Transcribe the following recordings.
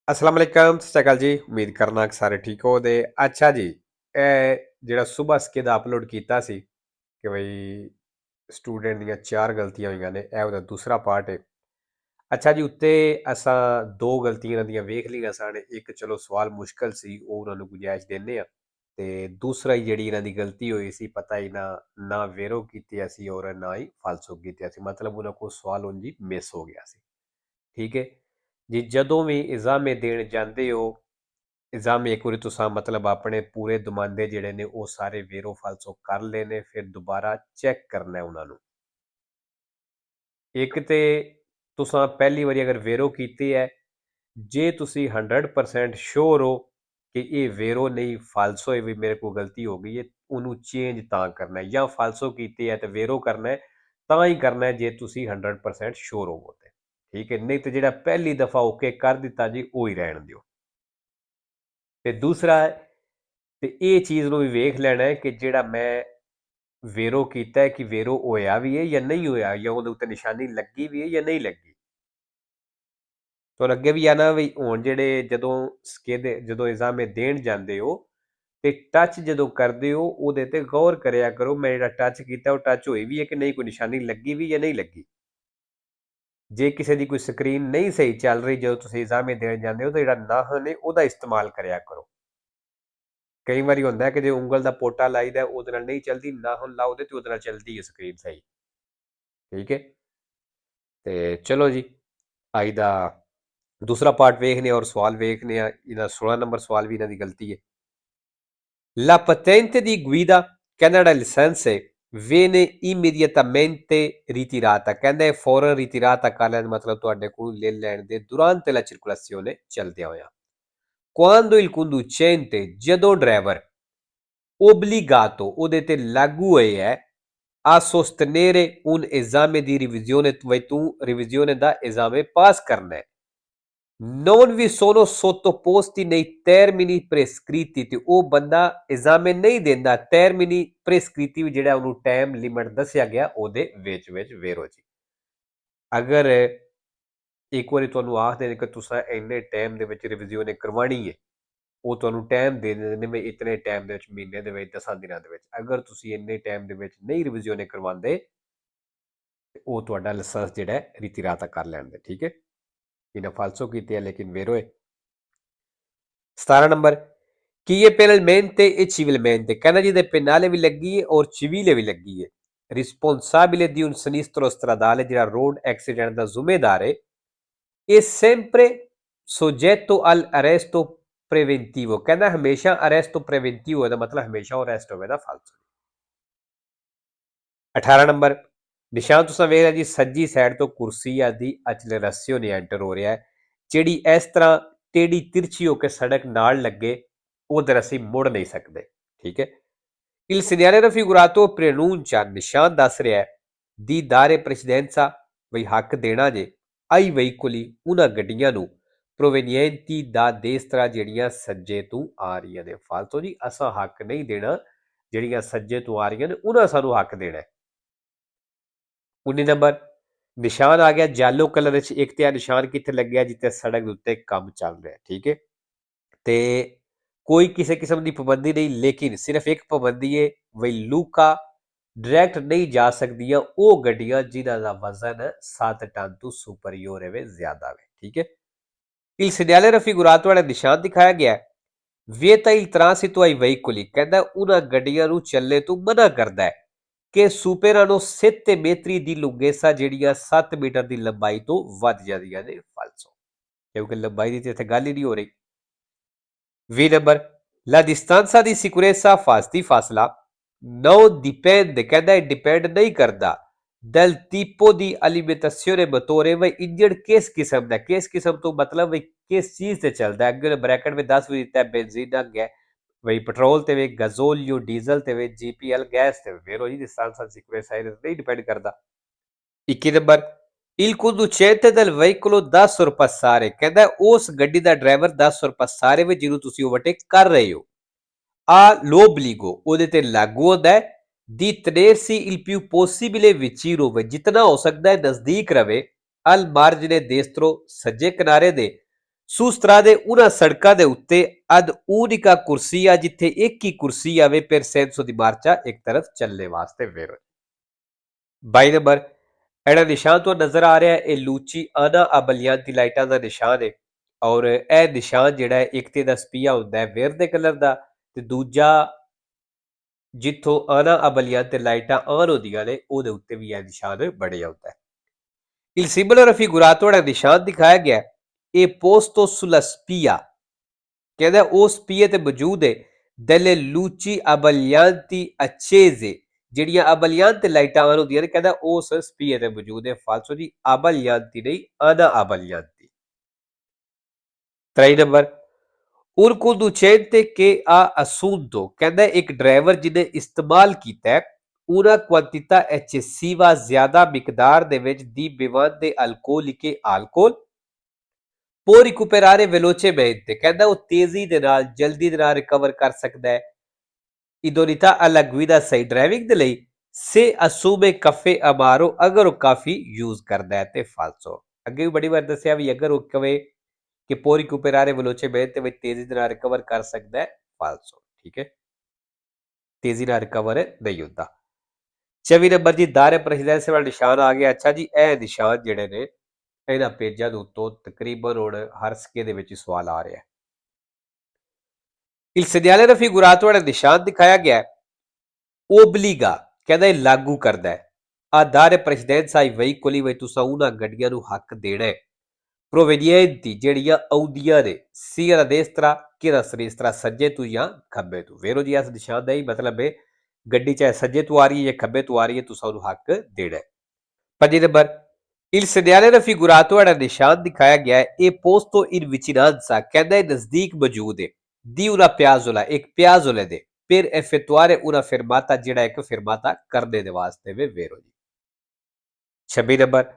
ਅਸਲਾਮ ਵਾਲੇਕਮ, ਸਤਿ ਸ਼੍ਰੀ ਅਕਾਲ ਜੀ। ਉਮੀਦ ਕਰਨਾ ਕਿ ਸਾਰੇ ਠੀਕ ਹੋ। ਤੇ ਅੱਛਾ ਜੀ, ਇਹ ਜਿਹੜਾ ਸੁਬਹ ਸਕੇਦ ਅਪਲੋਡ ਕੀਤਾ ਸੀ ਕਿ ਬਈ ਸਟੂਡੈਂਟ ਦੀਆਂ 4 ਗਲਤੀਆਂ ਹੋਈਆਂ ਨੇ, ਇਹ ਉਹਦਾ ਦੂਸਰਾ ਪਾਰਟ ਹੈ। ਅੱਛਾ ਜੀ, ਉੱਤੇ ਅਸਾਂ 2 ਗਲਤੀਆਂ ਇਹਨਾਂ ਦੀਆਂ ਵੇਖ ਲਈਆਂ ਸਨ। ਇੱਕ ਚਲੋ ਸਵਾਲ ਮੁਸ਼ਕਲ ਸੀ, ਉਹ ਉਹਨਾਂ ਨੂੰ ਗੁੰਜਾਇਸ਼ ਦਿੰਦੇ ਆ। ਤੇ ਦੂਸਰਾ ਹੀ ਜਿਹੜੀ ਇਹਨਾਂ ਦੀ ਗਲਤੀ ਹੋਈ ਸੀ, ਪਤਾ ਹੀ ਨਾ ਵੇਰੋ ਕੀਤੀ ਸੀ ਔਰ ਨਾ ਹੀ ਫਾਲਸੋ ਕੀਤੀ ਸੀ। ਮਤਲਬ ਉਹਨਾਂ ਕੋਲ ਸਵਾਲ ਉਂਝ ਹੀ ਮਿਸ ਹੋ ਗਿਆ ਸੀ। ਠੀਕ ਹੈ ਜੀ। ਜਦੋਂ ਵੀ ਇਗਜ਼ਾਮੇ ਦੇਣ ਜਾਂਦੇ ਹੋ, ਇਗਜ਼ਾਮ ਇੱਕ ਵਾਰੀ ਤੁਸੀਂ ਮਤਲਬ ਆਪਣੇ ਪੂਰੇ ਦਮਾਂਦੇ ਜਿਹੜੇ ਨੇ ਉਹ ਸਾਰੇ ਵੇਰੋ ਫਾਲਸੋ ਕਰ ਲਏ ਨੇ, ਫਿਰ ਦੁਬਾਰਾ ਚੈੱਕ ਕਰਨਾ ਉਹਨਾਂ ਨੂੰ। ਇੱਕ ਤੇ ਤੁਸੀਂ ਪਹਿਲੀ ਵਾਰੀ ਅਗਰ ਵੇਰੋ ਕੀਤੀ ਹੈ, ਜੇ ਤੁਸੀਂ 100% ਸ਼ੋਰ ਹੋ ਕਿ ਇਹ ਵੇਰੋ ਨਹੀਂ ਫਾਲਸੋ ਹੈ, ਵੀ ਮੇਰੇ ਕੋਲ ਗਲਤੀ ਹੋ ਗਈ ਹੈ, ਉਹਨੂੰ ਚੇਂਜ ਤਾਂ ਕਰਨਾ ਹੈ। ਜਾਂ ਫਾਲਸੋ ਕੀਤੀ ਹੈ ਤੇ ਵੇਰੋ ਕਰਨਾ ਹੈ, ਤਾਂ ਹੀ ਕਰਨਾ ਹੈ ਜੇ ਤੁਸੀਂ 100% ਸ਼ੋਰ ਹੋਵੋ ਤੇ। ਠੀਕ ਹੈ, ਨਹੀਂ ਤੇ ਜਿਹੜਾ ਪਹਿਲੀ ਦਫਾ ਓਕੇ ਕਰ ਦਿੱਤਾ ਜੀ, ਉਹ ਹੀ ਰਹਿਣ ਦਿਓ। ਤੇ ਦੂਸਰਾ ਤੇ ਇਹ ਚੀਜ਼ ਨੂੰ ਵੀ ਵੇਖ ਲੈਣਾ ਹੈ ਕਿ ਜਿਹੜਾ ਮੈਂ ਵੇਰੋ ਕੀਤਾ ਹੈ ਕਿ ਵੇਰੋ ਹੋਇਆ ਵੀ ਹੈ ਜਾਂ ਨਹੀਂ ਹੋਇਆ, ਜਾਂ ਉਹਦੇ ਉੱਤੇ ਨਿਸ਼ਾਨੀ ਲੱਗੀ ਵੀ ਹੈ ਜਾਂ ਨਹੀਂ ਲੱਗੀ। ਤੁਹਾਨੂੰ ਅੱਗੇ ਵੀ ਆਣਾ ਵੀ ਹੁਣ ਜਿਹੜੇ ਜਦੋਂ ਇਗਜ਼ਾਮੇ ਦੇਣ ਜਾਂਦੇ ਹੋ ਤੇ ਟੱਚ ਜਦੋਂ ਕਰਦੇ ਹੋ ਉਹਦੇ ਤੇ ਗੌਰ ਕਰਿਆ ਕਰੋ, ਮੈਂ ਜਿਹੜਾ ਟੱਚ ਕੀਤਾ ਉਹ ਟੱਚ ਹੋਈ ਵੀ ਹੈ ਕਿ ਨਹੀਂ, ਕੋਈ ਨਿਸ਼ਾਨੀ ਲੱਗੀ ਵੀ ਜਾਂ ਨਹੀਂ ਲੱਗੀ। ਜੇ ਕਿਸੇ ਦੀ ਕੋਈ ਸਕਰੀਨ ਨਹੀਂ ਸਹੀ ਚੱਲ ਰਹੀ ਜਦੋਂ ਤੁਸੀਂ ਇਗਜ਼ਾਮੇ ਦੇਣ ਜਾਂਦੇ ਹੋ ਤਾਂ ਜਿਹੜਾ ਨਾਖੂਨ ਹੈ ਉਹਦਾ ਇਸਤੇਮਾਲ ਕਰਿਆ ਕਰੋ। ਕਈ ਵਾਰੀ ਹੁੰਦਾ ਕਿ ਜੇ ਉਂਗਲ ਦਾ ਪੋਟਾ ਲਾਈਦਾ ਉਹਦੇ ਨਾਲ ਨਹੀਂ ਚੱਲਦੀ, ਨਾਖੂਨ ਲਾਓ ਤੇ ਉਹਦੇ ਨਾਲ ਚੱਲਦੀ ਹੈ ਸਕਰੀਨ ਸਹੀ। ਠੀਕ ਹੈ, ਤੇ ਚਲੋ ਜੀ, ਅੱਜ ਦਾ ਦੂਸਰਾ ਪਾਰਟ ਵੇਖਨੇ ਔਰ ਸਵਾਲ ਵੇਖਨੇ ਆ। ਇਹਦਾ 16 ਨੰਬਰ ਸਵਾਲ ਵੀ ਇਹਨਾਂ ਦੀ ਗਲਤੀ ਹੈ। La patente di guida ਕਹਿੰਦਾ ਜਿਹੜਾ ਲਾਇਸੈਂਸ ਹੈ viene immediatamente ritirata, ਕਹਿੰਦਾ ਫੌਰਨ ਰਿਟਿਰਾਤਾ ਕਰ ਲੈਣ, ਮਤਲਬ ਤੁਹਾਡੇ ਕੋਲ ਲੈ ਲੈਣ ਦੇ durante la circolazione ਚਲਦਿਆਂ ਹੋਇਆ। quando il conducente, ਜਦੋਂ ਡਰਾਈਵਰ obbligato ਉਹਦੇ ਤੇ ਲਾਗੂ ਹੋਏ ਹੈ a sostenere un esame di revisione, vai tu revisione da esame pass ਕਰਨਾ ਹੈ, non vi sono sottoposti nei termini prescritti, ਤੇ ਉਹ ਬੰਦਾ ਐਗਜ਼ਾਮੇ ਨਹੀਂ ਦਿੰਦਾ ਟਰਮਿਨੀ ਪ੍ਰੈਸਕ੍ਰਿਪਟਿਵ ਜਿਹੜਾ ਉਹਨੂੰ ਟਾਈਮ ਲਿਮਟ ਦੱਸਿਆ ਗਿਆ ਉਹਦੇ ਵਿੱਚ ਵੇਰੋ ਜੀ। ਅਗਰ ਇੱਕ ਵਾਰੀ ਤੁਹਾਨੂੰ ਆਖਦੇ ਨੇ ਕਿ ਤੁਸੀਂ ਇੰਨੇ ਟਾਈਮ ਦੇ ਵਿੱਚ ਰਿਵਿਜ਼ਨ ਕਰਵਾਉਣੀ ਹੈ, ਉਹ ਤੁਹਾਨੂੰ ਟਾਈਮ ਦੇ ਦਿੰਦੇ ਨੇ ਵੀ ਇਤਨੇ ਟਾਈਮ ਦੇ ਵਿੱਚ, ਮਹੀਨੇ ਦੇ ਵਿੱਚ, 10 ਦਿਨਾਂ ਦੇ ਵਿੱਚ। ਅਗਰ ਤੁਸੀਂ ਇੰਨੇ ਟਾਈਮ ਦੇ ਵਿੱਚ ਨਹੀਂ ਰਿਵਿਜ਼ਨ ਕਰਵਾਉਂਦੇ ਤੇ ਉਹ ਤੁਹਾਡਾ ਲਾਇਸੈਂਸ ਜਿਹੜਾ ਹੈ ਰਿਤਿਰਾਤਾ ਕਰ ਲੈਣਗੇ। ਠੀਕ ਹੈ, ਇਹਨਾਂ ਫਾਲਸੋ ਕੀਤੇ ਹੈ ਲੇਕਿਨ ਵੇਰੋ ਹੈ। 17 ਨੰਬਰ ਕੀ ਇਹ penalmente e civilmente, ਕਹਿੰਦਾ ਜਿਹਦੇ penale ਵੀ ਲੱਗੀ ਹੈ ਔਰ civile ਵੀ ਲੱਗੀ ਹੈ। responsabile di un sinistro stradale, ਜਿਹੜਾ ਰੋਡ ਐਕਸੀਡੈਂਟ ਦਾ ਜ਼ਿੰਮੇਦਾਰ ਹੈ, è sempre soggetto all'arresto preventivo, ਕਹਿੰਦਾ ਹਮੇਸ਼ਾ ਅਰੈਸਟੋ ਪ੍ਰੀਵੈਂਟਿਵ ਹੋਏਦਾ, ਮਤਲਬ ਹਮੇਸ਼ਾ ਉਹ ਅਰੈਸਟ ਹੋਵੇਗਾ ਫਾਲਸੋ। 18 ਨੰਬਰ ਨਿਸ਼ਾਨ ਤੁਸੀਂ ਵੇਖ ਲਿਆ ਜੀ, ਸੱਜੀ ਸਾਈਡ ਤੋਂ ਕੁਰਸੀ ਦੀ ਅਚਲਰੇਸਿਓਨੇ ਐਂਟਰ ਹੋ ਰਿਹਾ ਹੈ, ਜਿਹੜੀ ਇਸ ਤਰ੍ਹਾਂ ਟੇਢੀ ਤਿਰਛੀ ਹੋ ਕੇ ਸੜਕ ਨਾਲ ਲੱਗੇ ਉਧਰ ਅਸੀਂ ਮੁੜ ਨਹੀਂ ਸਕਦੇ। ਠੀਕ ਹੈ, il segnale raffigurato preannuncia, ਨਿਸ਼ਾਨ ਦੱਸ ਰਿਹਾ ਹੈ ਦੀ ਦਾਰੇ ਪ੍ਰੈਸੀਡੈਂਸਾ, ਬਈ ਹੱਕ ਦੇਣਾ ਜੇ ਆਈ veicoli ਉਹਨਾਂ ਗੱਡੀਆਂ ਨੂੰ provenienti ਦਾ destra, ਜਿਹੜੀਆਂ ਸੱਜੇ ਤੋਂ ਆ ਰਹੀਆਂ ਨੇ। ਫਾਲਤੂ ਜੀ ਅਸਾਂ ਹੱਕ ਨਹੀਂ ਦੇਣਾ, ਜਿਹੜੀਆਂ ਸੱਜੇ ਤੋਂ ਆ ਰਹੀਆਂ ਨੇ ਉਹਨਾਂ ਸਾਨੂੰ ਹੱਕ ਦੇਣਾ। 19 ਨੰਬਰ ਨਿਸ਼ਾਨ ਆ ਗਿਆ ਜੈਲੋ ਕਲਰ ਵਿੱਚ, ਇੱਕ ਤੇ ਆ ਨਿਸ਼ਾਨ ਕਿੱਥੇ ਲੱਗਿਆ ਜਿੱਥੇ ਸੜਕ ਦੇ ਉੱਤੇ ਕੰਮ ਚੱਲ ਰਿਹਾ। ਠੀਕ ਹੈ, ਤੇ ਕੋਈ ਕਿਸੇ ਕਿਸਮ ਦੀ ਪਾਬੰਦੀ ਨਹੀਂ, ਲੇਕਿਨ ਸਿਰਫ ਇੱਕ ਪਾਬੰਦੀ ਹੈ, ਵਈ ਲੂਕਾ ਡਾਇਰੈਕਟ ਨਹੀਂ ਜਾ ਸਕਦੀਆਂ ਉਹ ਗੱਡੀਆਂ ਜਿਨ੍ਹਾਂ ਦਾ ਵਜ਼ਨ 7 ਟਨ ਤੋਂ ਸੁਪਰੀਅਰ ਹੈ, ਜ਼ਿਆਦਾ ਹੈ। ਠੀਕ ਹੈ, il segnale raffigurato ਵਾਲਾ ਨਿਸ਼ਾਨ ਦਿਖਾਇਆ ਗਿਆ vieta il transito ai veicoli, ਕਹਿੰਦਾ ਉਹਨਾਂ ਗੱਡੀਆਂ ਨੂੰ ਚੱਲਣੇ ਤੋਂ ਮਨਾ ਕਰਦਾ ਹੈ ਕਿ ਸੁਪੇਰਾਨੋ 7 metri ਦੀ lunghezza, ਜਿਹੜੀਆਂ 7 ਮੀਟਰ ਦੀ ਲੰਬਾਈ ਤੋਂ ਵੱਧ ਜਾਂਦੀਆਂ ਨੇ ਫਾਲਸੋ, ਕਿਉਂਕਿ ਲੰਬਾਈ ਦੀ ਤੇ ਇੱਥੇ ਗੱਲ ਹੀ ਨਹੀਂ ਹੋ ਰਹੀ। 20 number la distanza di sicurezza, ਫਾਸਤੀ ਫਾਸਲਾ non dipende, ਕਹਿੰਦਾ ਇਹ ਡਿਪੈਂਡ ਨਹੀਂ ਕਰਦਾ del tipo di alimentazione motore, ਵਈ ਇੰਜਣ ਕਿਸ ਕਿਸਮ ਦਾ, ਕਿਸ ਕਿਸਮ ਤੋਂ ਮਤਲਬ ਵਈ ਕਿਸ ਚੀਜ਼ ਤੇ ਚੱਲਦਾ। ਅੱਗੇ ਬ੍ਰੈਕਟ ਵਿੱਚ 10 ਵੀ ਦਿੱਤਾ, ਬੈਂਜ਼ੀਨ ਹੈ ਵਈ ਪੈਟਰੋਲ ਤੇ ਵੇ, ਗazolio ਡੀਜ਼ਲ ਤੇ ਵੇ, GPL ਗੈਸ ਤੇ ਵੇ। ਰੋ ਜੀ distanza di sicurezza ਨਹੀਂ ਡਿਪੈਂਡ ਕਰਦਾ। 21 number il conducente del veicolo da sorpassare, ਕਹਿੰਦਾ ਉਸ ਗੱਡੀ ਦਾ ਡਰਾਈਵਰ ਦਾ sorpassare ਵਿੱਚ ਜਿਹਨੂੰ ਤੁਸੀਂ ਓਵਰਟੇਕ ਕਰ ਰਹੇ ਹੋ, ਆ l'obbligo, ਉਹਦੇ ਤੇ ਲਾਗੂ ਹੁੰਦਾ ਹੈ di tenersi il più possibile vicino, ਜਿਤਨਾ ਹੋ ਸਕਦਾ ਹੈ ਨਜ਼ਦੀਕ ਰਵੇ al margine destro, ਸੱਜੇ ਕਿਨਾਰੇ ਦੇ ਸੂਸਤਰਾ ਦੇ ਉਹਨਾਂ ਸੜਕਾਂ ਦੇ ਉੱਤੇ ਅਦ ਉਨਿਕਾ ਕੁਰਸੀ ਆ ਜਿੱਥੇ ਇੱਕ ਹੀ ਕੁਰਸੀ ਆਵੇ per senso di marcia ਇੱਕ ਤਰਫ ਚੱਲਣੇ ਵਾਸਤੇ ਵੇਰੋ। 22 ਨੰਬਰ ਜਿਹੜਾ ਨਿਸ਼ਾਨ ਤੋਂ ਨਜ਼ਰ ਆ ਰਿਹਾ ਇਹ ਲੂਚੀ ਆਨਾ ਅਬਲਿਆਂਤੀ ਲਾਈਟਾਂ ਦਾ ਨਿਸ਼ਾਨ ਹੈ ਔਰ ਇਹ ਨਿਸ਼ਾਨ ਜਿਹੜਾ ਇੱਕ ਤੇ ਦਾ ਸਪੀਆ ਹੁੰਦਾ ਹੈ ਵੇਰਦੇ ਕਲਰ ਦਾ ਤੇ ਦੂਜਾ ਜਿੱਥੋਂ ਆਨਾ ਅਬਲੀਆਂ ਤੇ ਲਾਈਟਾਂ ਆਨ ਹੁੰਦੀਆਂ ਨੇ ਉਹਦੇ ਉੱਤੇ ਵੀ ਇਹ ਨਿਸ਼ਾਨ ਬਣਿਆ ਹੁੰਦਾ ਹੈ। Il simbolo raffigurato ਜਿਹੜਾ ਨਿਸ਼ਾਨ ਦਿਖਾਇਆ ਗਿਆ ਇਹ posto sulla spia ਕਹਿੰਦਾ ਉਹ ਸਪੀਏ ਤੇ ਮੌਜੂਦ ਹੈ delle luci abbaglianti accese ਜਿਹੜੀਆਂ ਅਬਲਿਆਂਤ ਤੇ ਲਾਈਟਾਂ ਆਨ ਹੁੰਦੀਆਂ ਨੇ ਕਹਿੰਦਾ ਉਸ ਸਪੀਏ ਤੇ ਮੌਜੂਦ ਹੈ ਫਾਲਸੋ ਜੀ ਅਬਲਿਆਂਤੀ ਨਹੀਂ ਆਨਾ ਅਬਲਿਆਂਤੀ। 23 number un conducente che ha assunto ਕਹਿੰਦਾ ਇੱਕ ਡਰਾਈਵਰ ਜਿਹਨੇ ਇਸਤੇਮਾਲ ਕੀਤਾ ਹੈ una quantità eccessiva ਜ਼ਿਆਦਾ ਮਿਕਦਾਰ ਦੇ ਵਿੱਚ di bevande alcoliche alcol può recuperare velocemente ਕਹਿੰਦਾ ਉਹ ਤੇਜ਼ੀ ਦੇ ਨਾਲ ਜਲਦੀ ਦੇ ਨਾਲ ਰਿਕਵਰ ਕਰ ਸਕਦਾ ਹੈ idoneità alla guida ਸਹੀ ਡਰਾਈਵਿੰਗ ਦੇ ਲਈ se assume caffè amaro ਅਗਰ ਉਹ ਕਾਫੀ ਯੂਜ਼ ਕਰਦਾ ਹੈ ਤੇ ਫਾਲਸੋ। ਅੱਗੇ ਵੀ ਬੜੀ ਵਾਰ ਦੱਸਿਆ ਵੀ ਅਗਰ ਉਹ ਕਵੇ ਕਿ può recuperare velocemente ਵਿੱਚ ਤੇਜ਼ੀ ਦੇ ਨਾਲ ਰਿਕਵਰ ਕਰ ਸਕਦਾ ਹੈ ਫਾਲਸੋ। ਠੀਕ ਹੈ ਤੇਜ਼ੀ ਨਾਲ ਰਿਕਵਰ ਨਹੀਂ ਹੁੰਦਾ। 24 ਨੰਬਰ ਜੀ ਦਾਰੇ ਪ੍ਰੈਜ਼ੀਡੈਂਸੀ ਵਾਲਾ ਨਿਸ਼ਾਨ ਆ ਗਿਆ। ਅੱਛਾ ਜੀ ਇਹ ਨਿਸ਼ਾਨ ਜਿਹੜੇ ਨੇ ਇਹਨਾਂ ਪੇਜਾਂ ਦੇ ਉੱਤੋਂ ਤਕਰੀਬਨ ਹੁਣ ਹਰ ਸਿੱਕੇ ਦੇ ਵਿੱਚ ਸਵਾਲ ਆ ਰਿਹਾ ਹੈ। Il segnale raffigurato ਵਾਲਾ ਨਿਸ਼ਾਨ ਦਿਖਾਇਆ ਗਿਆ ਓਬਲੀਗਾ ਕਹਿੰਦਾ ਇਹ ਲਾਗੂ ਕਰਦਾ ਹੈ ਆ ਦਾਰੇ ਪ੍ਰੈਜ਼ੀਡੈਂਸੀ ਆਈ veicoli ਵਿੱਚ ਤੁਸੀਂ ਉਹਨਾਂ ਗੱਡੀਆਂ ਨੂੰ ਹੱਕ ਦੇਣਾ ਹੈ provenienti ਜਿਹੜੀਆਂ ਆਉਂਦੀਆਂ ਨੇ sia da destra che da sinistra ਸੱਜੇ ਤੋਂ ਜਾਂ ਖੱਬੇ ਤੋਂ। ਵੇਰੋ ਜੀ ਇਸ ਨਿਸ਼ਾਨ ਦਾ ਹੀ ਮਤਲਬ ਹੈ ਗੱਡੀ ਚਾਹੇ ਸੱਜੇ ਤੋਂ ਆ ਰਹੀ ਹੈ ਜਾਂ ਖੱਬੇ ਤੋਂ ਆ ਰਹੀ ਹੈ ਤੁਸੀਂ ਉਹਨੂੰ ਹੱਕ ਦੇਣਾ ਹੈ। 5 ਨੰਬਰ il segnale raffigurato ਵਾਲਾ ਨਿਸ਼ਾਨ ਦਿਖਾਇਆ ਗਿਆ ਹੈ ਇਹ posto in vicinanza ਕਹਿੰਦਾ ਇਹ ਨਜ਼ਦੀਕ ਮੌਜੂਦ ਹੈ di una piazzola ਇੱਕ ਪਿਆਜ਼ੋਲੇ ਦੇ per effettuare una fermata ਜਿਹੜਾ ਇੱਕ fermata ਕਰਨੇ ਦੇ ਵਾਸਤੇ ਵੇ ਵੇਰੋ ਜੀ। 26 number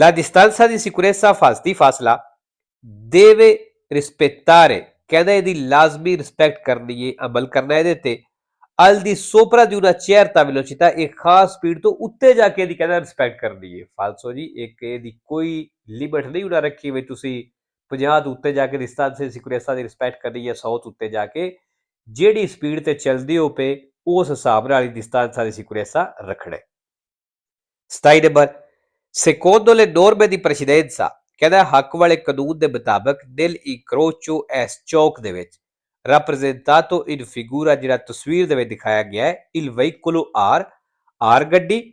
La distanza di sicurezza di ਫਾਸਲਾ deve rispettare ਕਹਿੰਦਾ ਇਹਦੀ ਲਾਜ਼ਮੀ ਰਿਸਪੈਕਟ ਕਰਨੀ ਹੈ ਅਮਲ ਕਰਨਾ ਇਹਦੇ ਤੇ al di sopra di una certa velocità ਇੱਕ ਖਾਸ ਸਪੀਡ ਤੋਂ ਉੱਤੇ ਜਾ ਕੇ ਇਹਦੀ ਕਹਿੰਦਾ ਰਿਸਪੈਕਟ ਕਰਨੀ ਹੈ ਫਾਲਸੋ ਜੀ। ਇੱਕ ਇਹਦੀ ਕੋਈ ਲਿਮਿਟ ਨਹੀਂ ਉਹਨਾਂ ਰੱਖੀ ਵੀ ਤੁਸੀਂ 50 ਤੋਂ ਉੱਤੇ ਜਾ ਕੇ distanza di sicurezza ਦੀ ਰਿਸਪੈਕਟ ਕਰਨੀ ਹੈ 100 ਤੋਂ ਉੱਤੇ ਜਾ ਕੇ ਜਿਹੜੀ ਸਪੀਡ ਤੇ ਚੱਲਦੇ ਹੋ ਪਏ ਉਸ ਹਿਸਾਬ ਨਾਲ ਹੀ distanza di sicurezza ਰੱਖਣਾ। 27 number secondo le norme di precedenza ਕਹਿੰਦਾ ਹੱਕ ਵਾਲੇ ਕਾਨੂੰਨ ਦੇ ਮੁਤਾਬਕ nel incrocio s ਚੌਕ ਦੇ ਵਿੱਚ rappresentato in figura ਜਿਹੜਾ ਤਸਵੀਰ ਦੇ ਵਿੱਚ ਦਿਖਾਇਆ ਗਿਆ ਹੈ il veicolo R ਗੱਡੀ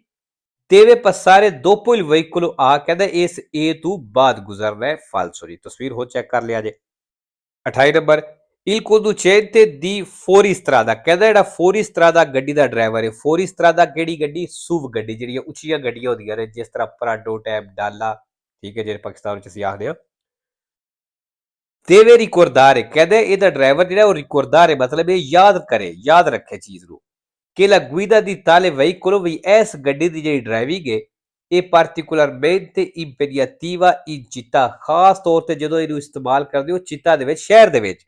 deve passare dopo il veicolo A ਕਹਿੰਦਾ ਇਸ A ਤੋਂ ਬਾਅਦ ਗੁਜ਼ਰਨਾ ਹੈ ਫਾਲਸੋ ਜੀ। ਤਸਵੀਰ ਹੋ ਚੈੱਕ ਕਰ ਲਿਆ ਜੇ। 28 number il conducente di fuoristrada ਕਹਿੰਦਾ ਜਿਹੜਾ fuoristrada ਗੱਡੀ ਦਾ ਡਰਾਈਵਰ ਹੈ fuoristrada ਕਿਹੜੀ ਗੱਡੀ SUV ਗੱਡੀ ਜਿਹੜੀਆਂ ਉੱਚੀਆਂ ਗੱਡੀਆਂ ਹੁੰਦੀਆਂ ਨੇ ਜਿਸ ਤਰ੍ਹਾਂ ਪਰਾਡੋ ਟੈਪ ਡਾਲਾ ਠੀਕ ਹੈ ਜਿਹੜੇ ਪਾਕਿਸਤਾਨ ਵਿੱਚ ਅਸੀਂ ਆਖਦੇ ਹਾਂ deve ricordare ਕਹਿੰਦਾ ਇਹਦਾ ਡਰਾਈਵਰ ਜਿਹੜਾ ਉਹ ricordare ਮਤਲਬ ਇਹ ਯਾਦ ਰੱਖੇ ਚੀਜ਼ ਨੂੰ ਕਿ la guida di tale veicolo ਵੀ ਇਸ ਗੱਡੀ ਦੀ ਜਿਹੜੀ ਡਰਾਈਵਿੰਗ ਹੈ ਇਹ particolarmente impegnativa in città ਖਾਸ ਤੌਰ ਤੇ ਜਦੋਂ ਇਹਨੂੰ ਇਸਤੇਮਾਲ ਕਰਦੇ ਹੋ ਚਿੱਤਾ ਦੇ ਵਿੱਚ ਸ਼ਹਿਰ ਦੇ ਵਿੱਚ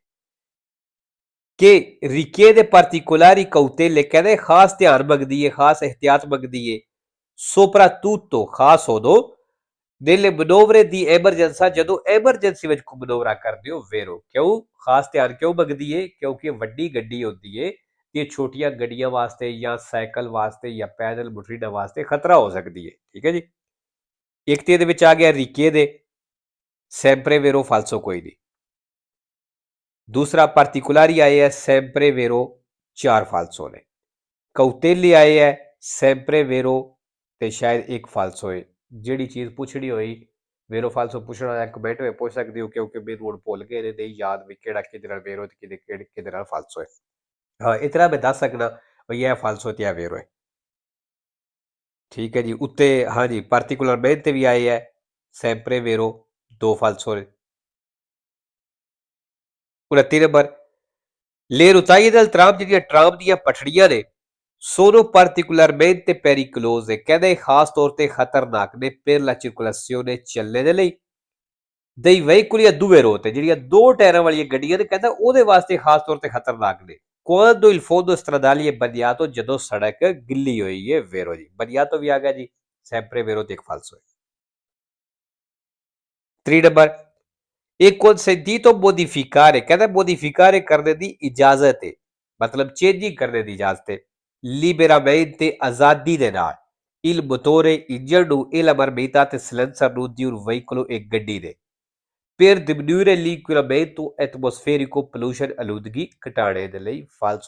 ਕਿ richiede particolari cautele ਕਹਿੰਦੇ ਖਾਸ ਧਿਆਨ ਮੰਗਦੀ ਹੈ ਖਾਸ ਇਹਤਿਆਤ ਮੰਗਦੀ ਹੈ soprattutto ਖਾਸ ਉਦੋਂ nelle manovre di emergenza ਜਦੋਂ ਐਮਰਜੈਂਸੀ ਵਿੱਚ ਮਨੋਵਰਾ ਕਰਦੇ ਹੋ ਵੇਰੋ ਕਿਉਂ ਖਾਸ ਧਿਆਨ ਕਿਉਂ ਮੰਗਦੀ ਹੈ ਕਿਉਂਕਿ ਵੱਡੀ ਗੱਡੀ ਹੁੰਦੀ ਹੈ ਇਹ ਛੋਟੀਆਂ ਗੱਡੀਆਂ ਵਾਸਤੇ ਜਾਂ ਸਾਈਕਲ ਵਾਸਤੇ ਜਾਂ ਪੈਦਲ ਮੋਟਰਸਾਈਕਲ ਵਾਸਤੇ ਖਤਰਾ ਹੋ ਸਕਦੀ ਹੈ। ਠੀਕ ਹੈ ਜੀ। ਇੱਕ ਤੇ ਇਹਦੇ ਵਿੱਚ ਆ ਗਿਆ ਰੀਕੇ ਦੇ sempre vero falso ਕੋਈ ਨਹੀਂ। ਦੂਸਰਾ ਪਾਰਟਿਕੂਲਰੀ ਆਏ ਹੈ sempre vero 4 ਫਾਲਸੋ ਨੇ। ਕੌਤੇਲੀ ਆਏ ਹੈ sempre vero ਤੇ ਸ਼ਾਇਦ ਇੱਕ ਫਾਲਸੋ ਹੈ। ਜਿਹੜੀ ਚੀਜ਼ ਪੁੱਛਣੀ ਹੋਈ ਵੇਰੋ ਫਾਲਸੋ ਪੁੱਛਣਾ ਹੋਇਆ ਕਮੈਂਟ ਵਿੱਚ ਪੁੱਛ ਸਕਦੇ ਹੋ ਕਿਉਂਕਿ ਮੈਨੂੰ ਹੁਣ ਭੁੱਲ ਗਏ ਨੇ ਨਹੀਂ ਯਾਦ ਵੀ ਕਿਹੜਾ ਕਿਹਦੇ ਨਾਲ ਵੇਰੋ ਤੇ ਕਿਹਦੇ ਨਾਲ ਫਾਲਸੋ ਹੈ। ਹਾਂ ਇਤਨਾ ਮੈਂ ਦੱਸ ਸਕਣਾ ਵੀ ਇਹ ਫਾਲਸੋ ਤੇ ਇਹ ਵੇਰੋ ਹੈ। ਠੀਕ ਹੈ ਜੀ। ਉੱਤੇ ਹਾਂਜੀ ਪਾਰਟੀਕੂਲਰ ਮੇਨ ਤੇ ਵੀ ਆਏ ਹੈ sempre vero 2 ਫਾਲਸੋ ਨੇ। 29 number le rotaie del tram ਜਿਹੜੀਆਂ ਟਰਾਮ ਦੀਆਂ ਪਟੜੀਆਂ ਨੇ sono particolarmente pericolose ਕਹਿੰਦੇ ਖਾਸ ਤੌਰ ਤੇ ਖਤਰਨਾਕ ਨੇ per la circolazione ਚੱਲਣੇ ਦੇ ਲਈ dei veicoli a due ruote ਜਿਹੜੀਆਂ ਦੋ ਟਾਇਰਾਂ ਵਾਲੀਆਂ ਗੱਡੀਆਂ ਨੇ ਕਹਿੰਦਾ ਉਹਦੇ ਵਾਸਤੇ ਖਾਸ ਤੌਰ ਤੇ ਖਤਰਨਾਕ ਨੇ quando il fondo stradale è bagnato ਜਦੋਂ ਸੜਕ ਗਿੱਲੀ ਹੋਈ ਹੈ ਵੇਰੋ ਜੀ। bagnato ਵੀ ਆ ਗਿਆ ਜੀ sempre vero ਤੇ ਇੱਕ ਫਾਲਸੋ ਹੈ। 3 ਨੰਬਰ E consentito modificare, कहता modificare करने दी इजाजत है, मतलब चेंजिंग करने दी इजाजत है, liberamente आजादी ਦੇ ਨਾਲ il motore ਇੰਜਣ ਨੂੰ e la marmita ਤੇ silencer ਨੂੰ di un veicolo e ਗੱਡੀ ਦੇ per diminuire l'inquinamento atmosferico pollution ਆਲੂਦਗੀ ਘਟਾਣੇ ਦੇ ਲਈ falso